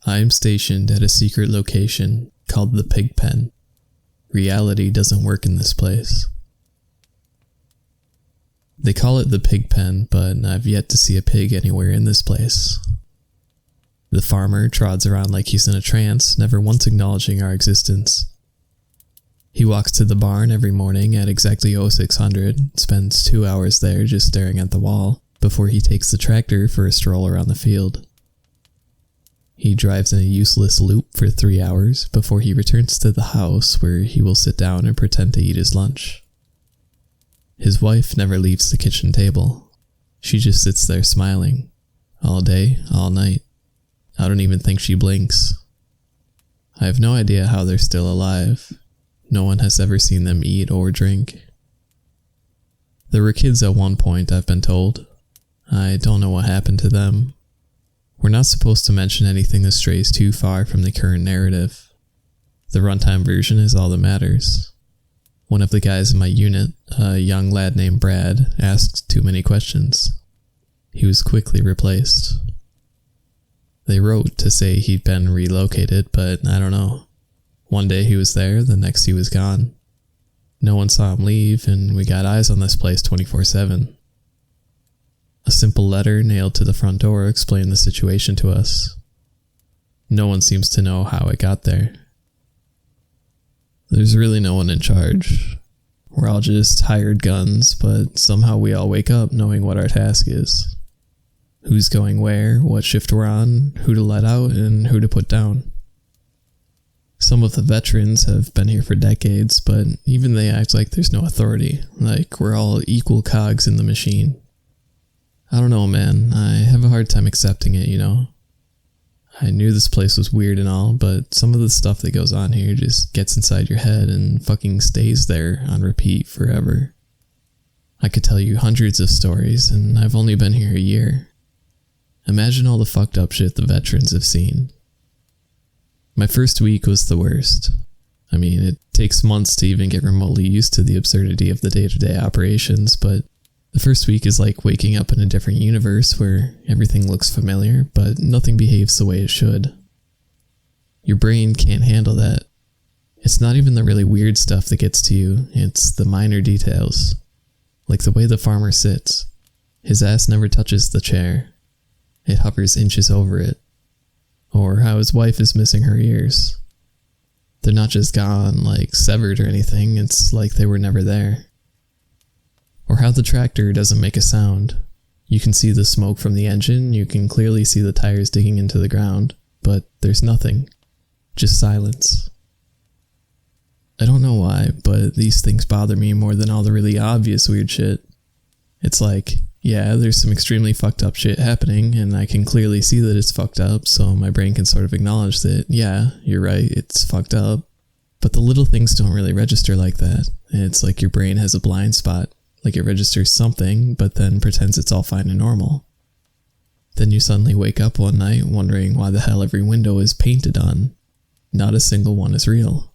I am stationed at a secret location called the Pig Pen. Reality doesn't work in this place. They call it the Pig Pen, but I've yet to see a pig anywhere in this place. The farmer trods around like he's in a trance, never once acknowledging our existence. He walks to the barn every morning at exactly 0600, spends 2 hours there just staring at the wall, before he takes the tractor for a stroll around the field. He drives in a useless loop for 3 hours before he returns to the house where he will sit down and pretend to eat his lunch. His wife never leaves the kitchen table. She just sits there smiling, all day, all night. I don't even think she blinks. I have no idea how they're still alive. No one has ever seen them eat or drink. There were kids at one point, I've been told. I don't know what happened to them. We're not supposed to mention anything that strays too far from the current narrative. The runtime version is all that matters. One of the guys in my unit, a young lad named Brad, asked too many questions. He was quickly replaced. They wrote to say he'd been relocated, but I don't know. One day he was there, the next he was gone. No one saw him leave, and we got eyes on this place 24/7. A simple letter nailed to the front door explained the situation to us. No one seems to know how it got there. There's really no one in charge. We're all just hired guns, but somehow we all wake up knowing what our task is. Who's going where, what shift we're on, who to let out, and who to put down. Some of the veterans have been here for decades, but even they act like there's no authority, like we're all equal cogs in the machine. I don't know, man. I have a hard time accepting it, you know? I knew this place was weird and all, but some of the stuff that goes on here just gets inside your head and fucking stays there on repeat forever. I could tell you hundreds of stories, and I've only been here a year. Imagine all the fucked up shit the veterans have seen. My first week was the worst. I mean, it takes months to even get remotely used to the absurdity of the day-to-day operations, but the first week is like waking up in a different universe where everything looks familiar, but nothing behaves the way it should. Your brain can't handle that. It's not even the really weird stuff that gets to you, it's the minor details. Like the way the farmer sits. His ass never touches the chair. It hovers inches over it. Or how his wife is missing her ears. They're not just gone, like severed or anything, it's like they were never there. Or how the tractor doesn't make a sound. You can see the smoke from the engine, you can clearly see the tires digging into the ground, but there's nothing. Just silence. I don't know why, but these things bother me more than all the really obvious weird shit. It's like, yeah, there's some extremely fucked up shit happening, and I can clearly see that it's fucked up, so my brain can sort of acknowledge that, yeah, you're right, it's fucked up. But the little things don't really register like that. It's like your brain has a blind spot. Like it registers something, but then pretends it's all fine and normal. Then you suddenly wake up one night wondering why the hell every window is painted on. Not a single one is real.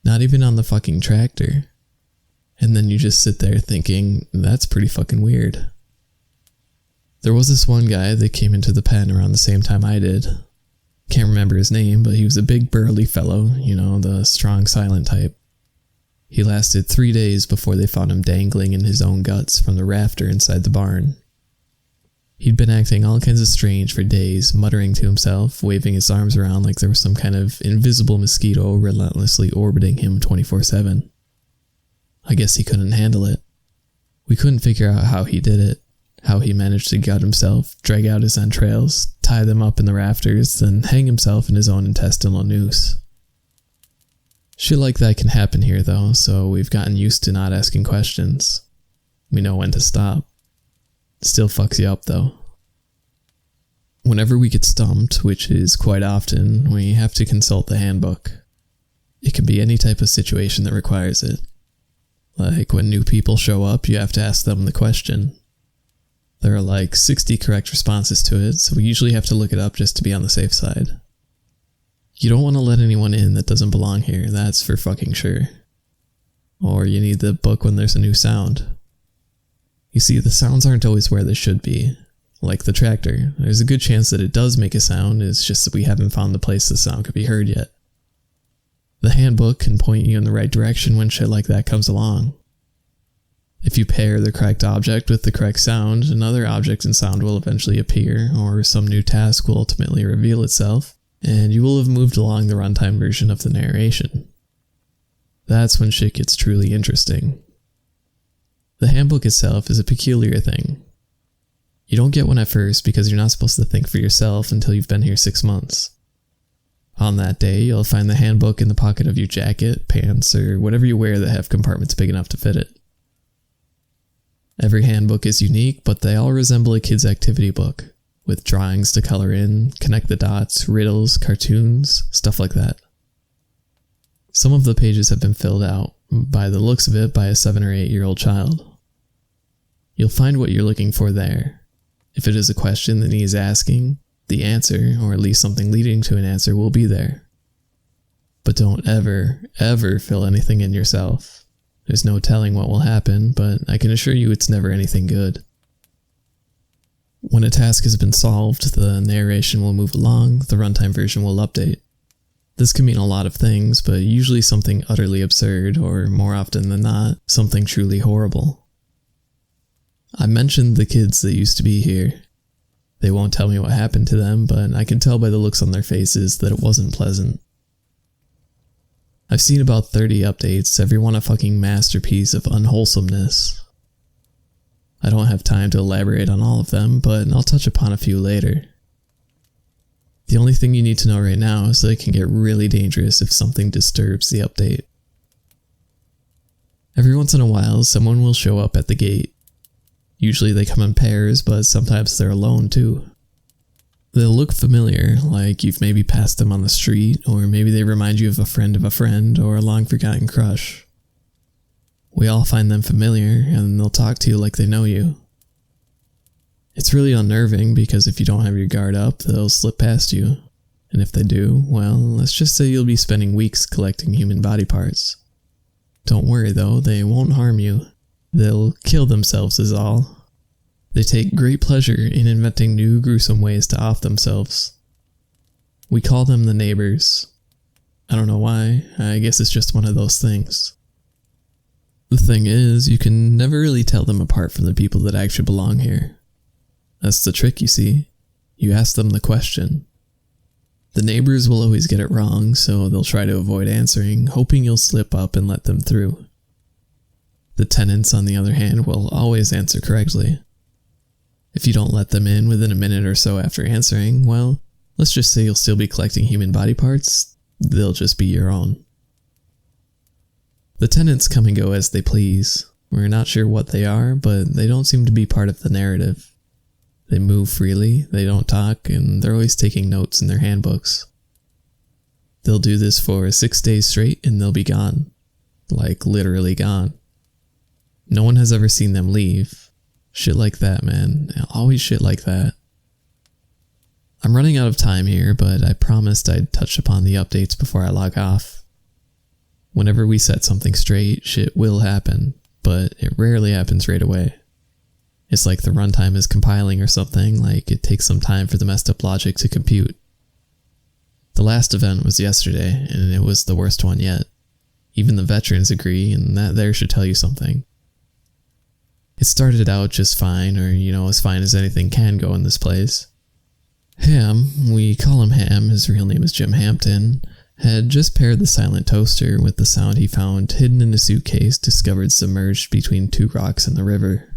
Not even on the fucking tractor. And then you just sit there thinking, that's pretty fucking weird. There was this one guy that came into the pen around the same time I did. Can't remember his name, but he was a big burly fellow, you know, the strong silent type. He lasted 3 days before they found him dangling in his own guts from the rafter inside the barn. He'd been acting all kinds of strange for days, muttering to himself, waving his arms around like there was some kind of invisible mosquito relentlessly orbiting him 24/7. I guess he couldn't handle it. We couldn't figure out how he did it, how he managed to gut himself, drag out his entrails, tie them up in the rafters, then hang himself in his own intestinal noose. Shit like that can happen here though, so we've gotten used to not asking questions. We know when to stop. Still fucks you up though. Whenever we get stumped, which is quite often, we have to consult the handbook. It can be any type of situation that requires it. Like when new people show up, you have to ask them the question. There are like 60 correct responses to it, so we usually have to look it up just to be on the safe side. You don't want to let anyone in that doesn't belong here, that's for fucking sure. Or you need the book when there's a new sound. You see, the sounds aren't always where they should be. Like the tractor, there's a good chance that it does make a sound, it's just that we haven't found the place the sound could be heard yet. The handbook can point you in the right direction when shit like that comes along. If you pair the correct object with the correct sound, another object and sound will eventually appear, or some new task will ultimately reveal itself, and you will have moved along the runtime version of the narration. That's when shit gets truly interesting. The handbook itself is a peculiar thing. You don't get one at first because you're not supposed to think for yourself until you've been here 6 months. On that day, you'll find the handbook in the pocket of your jacket, pants, or whatever you wear that have compartments big enough to fit it. Every handbook is unique, but they all resemble a kid's activity book, with drawings to color in, connect the dots, riddles, cartoons, stuff like that. Some of the pages have been filled out, by the looks of it, by a 7 or 8 year old child. You'll find what you're looking for there. If it is a question that needs asking, the answer, or at least something leading to an answer, will be there. But don't ever, ever fill anything in yourself. There's no telling what will happen, but I can assure you it's never anything good. When a task has been solved, the narration will move along, the runtime version will update. This can mean a lot of things, but usually something utterly absurd, or more often than not, something truly horrible. I mentioned the kids that used to be here. They won't tell me what happened to them, but I can tell by the looks on their faces that it wasn't pleasant. I've seen about 30 updates, every one a fucking masterpiece of unwholesomeness. I don't have time to elaborate on all of them, but I'll touch upon a few later. The only thing you need to know right now is that it can get really dangerous if something disturbs the update. Every once in a while, someone will show up at the gate. Usually they come in pairs, but sometimes they're alone too. They'll look familiar, like you've maybe passed them on the street, or maybe they remind you of a friend, or a long-forgotten crush. We all find them familiar, and they'll talk to you like they know you. It's really unnerving because if you don't have your guard up, they'll slip past you. And if they do, well, let's just say you'll be spending weeks collecting human body parts. Don't worry though, they won't harm you. They'll kill themselves is all. They take great pleasure in inventing new gruesome ways to off themselves. We call them the neighbors. I don't know why, I guess it's just one of those things. The thing is, you can never really tell them apart from the people that actually belong here. That's the trick, you see. You ask them the question. The neighbors will always get it wrong, so they'll try to avoid answering, hoping you'll slip up and let them through. The tenants, on the other hand, will always answer correctly. If you don't let them in within a minute or so after answering, well, let's just say you'll still be collecting human body parts, they'll just be your own. The tenants come and go as they please. We're not sure what they are, but they don't seem to be part of the narrative. They move freely, they don't talk, and they're always taking notes in their handbooks. They'll do this for 6 days straight and they'll be gone. Like, literally gone. No one has ever seen them leave. Shit like that, man. Always shit like that. I'm running out of time here, but I promised I'd touch upon the updates before I log off. Whenever we set something straight, shit will happen, but it rarely happens right away. It's like the runtime is compiling or something, like it takes some time for the messed up logic to compute. The last event was yesterday, and it was the worst one yet. Even the veterans agree, and that there should tell you something. It started out just fine, or as fine as anything can go in this place. Ham, we call him Ham, his real name is Jim Hampton, had just paired the silent toaster with the sound he found hidden in a suitcase discovered submerged between 2 rocks in the river.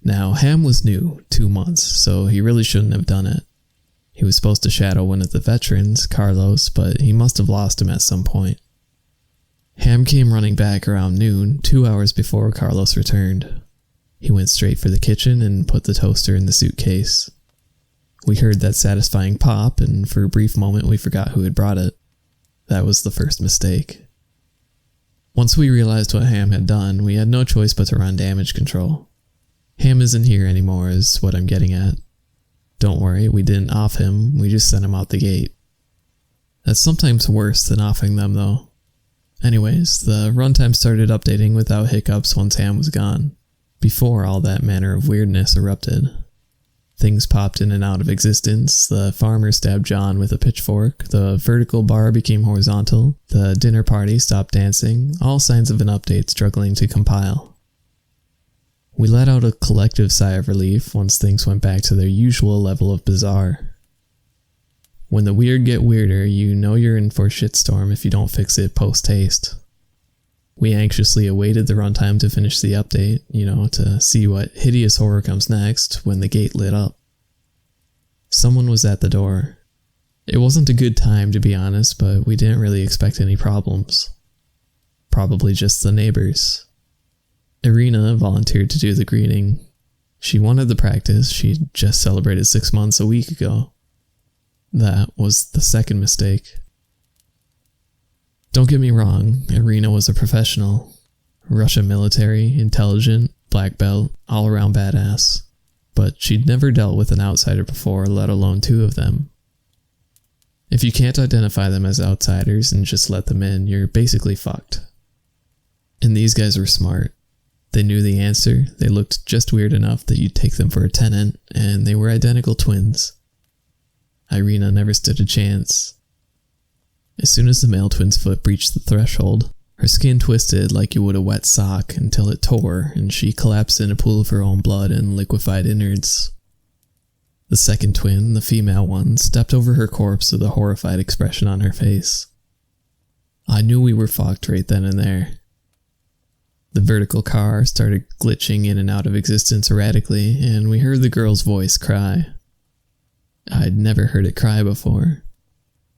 Now, Ham was new, 2 months, so he really shouldn't have done it. He was supposed to shadow one of the veterans, Carlos, but he must have lost him at some point. Ham came running back around noon, 2 hours before Carlos returned. He went straight for the kitchen and put the toaster in the suitcase. We heard that satisfying pop, and for a brief moment we forgot who had brought it. That was the first mistake. Once we realized what Ham had done, we had no choice but to run damage control. Ham isn't here anymore is what I'm getting at. Don't worry, we didn't off him, we just sent him out the gate. That's sometimes worse than offing them though. Anyways, the runtime started updating without hiccups once Ham was gone, before all that manner of weirdness erupted. Things popped in and out of existence. The farmer stabbed John with a pitchfork. The vertical bar became horizontal. The dinner party stopped dancing. All signs of an update struggling to compile. We let out a collective sigh of relief once things went back to their usual level of bizarre. When the weird get weirder, you know you're in for a shitstorm if you don't fix it post-haste. We anxiously awaited the runtime to finish the update, to see what hideous horror comes next when the gate lit up. Someone was at the door. It wasn't a good time, to be honest, but we didn't really expect any problems. Probably just the neighbors. Irina volunteered to do the greeting. She wanted the practice. She'd just celebrated 6 months a week ago. That was the second mistake. Don't get me wrong, Irina was a professional. Russian military, intelligent, black belt, all-around badass. But she'd never dealt with an outsider before, let alone two of them. If you can't identify them as outsiders and just let them in, you're basically fucked. And these guys were smart. They knew the answer, they looked just weird enough that you'd take them for a tenant, and they were identical twins. Irina never stood a chance. As soon as the male twin's foot breached the threshold, her skin twisted like you would a wet sock until it tore and she collapsed in a pool of her own blood and liquefied innards. The second twin, the female one, stepped over her corpse with a horrified expression on her face. I knew we were fucked right then and there. The vertical car started glitching in and out of existence erratically, and we heard the girl's voice cry. I'd never heard it cry before.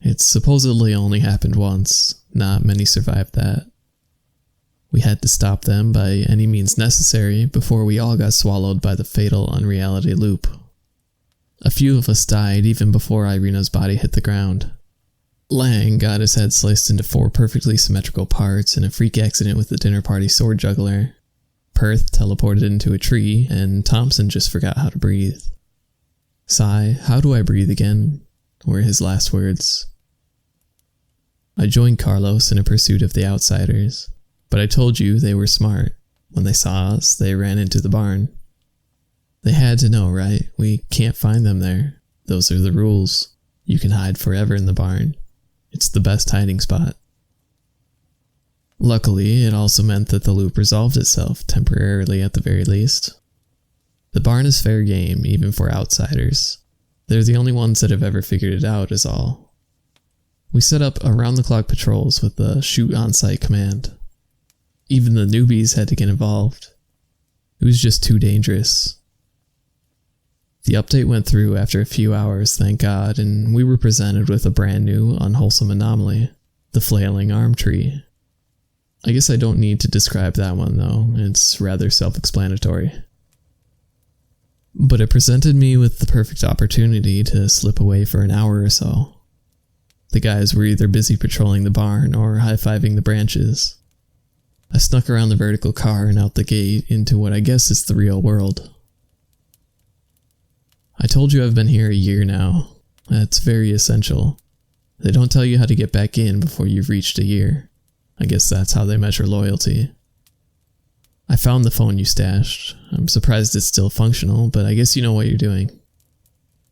It supposedly only happened once. Not many survived that. We had to stop them by any means necessary before we all got swallowed by the fatal unreality loop. A few of us died even before Irina's body hit the ground. Lang got his head sliced into 4 perfectly symmetrical parts in a freak accident with the dinner party sword juggler. Perth teleported into a tree, and Thompson just forgot how to breathe. Sigh, how do I breathe again? Were his last words. I joined Carlos in a pursuit of the outsiders, but I told you they were smart. When they saw us, they ran into the barn. They had to know, right? We can't find them there. Those are the rules. You can hide forever in the barn. It's the best hiding spot. Luckily, it also meant that the loop resolved itself, temporarily at the very least. The barn is fair game, even for outsiders. They're the only ones that have ever figured it out, is all. We set up around-the-clock patrols with the shoot on-site command. Even the newbies had to get involved. It was just too dangerous. The update went through after a few hours, thank God, and we were presented with a brand new, unwholesome anomaly, the flailing arm tree. I guess I don't need to describe that one, though. It's rather self-explanatory. But it presented me with the perfect opportunity to slip away for an hour or so. The guys were either busy patrolling the barn or high-fiving the branches. I snuck around the vertical car and out the gate into what I guess is the real world. I told you I've been here a year now. That's very essential. They don't tell you how to get back in before you've reached a year. I guess that's how they measure loyalty. I found the phone you stashed. I'm surprised it's still functional, but I guess you know what you're doing.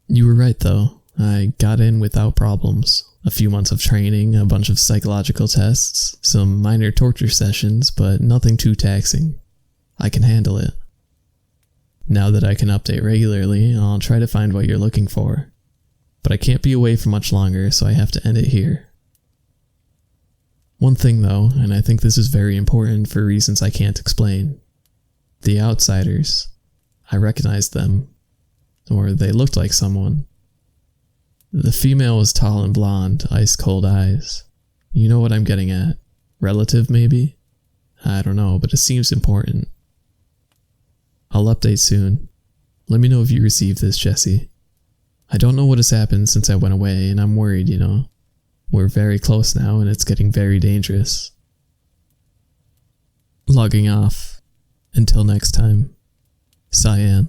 You were right, though. I got in without problems. A few months of training, a bunch of psychological tests, some minor torture sessions, but nothing too taxing. I can handle it. Now that I can update regularly, I'll try to find what you're looking for. But I can't be away for much longer, so I have to end it here. One thing though, and I think this is very important for reasons I can't explain. The outsiders. I recognized them. Or they looked like someone. The female was tall and blonde, ice-cold eyes. You know what I'm getting at. Relative, maybe? I don't know, but it seems important. I'll update soon. Let me know if you received this, Jesse. I don't know what has happened since I went away, and I'm worried, you know. We're very close now, and it's getting very dangerous. Logging off. Until next time. Cyan.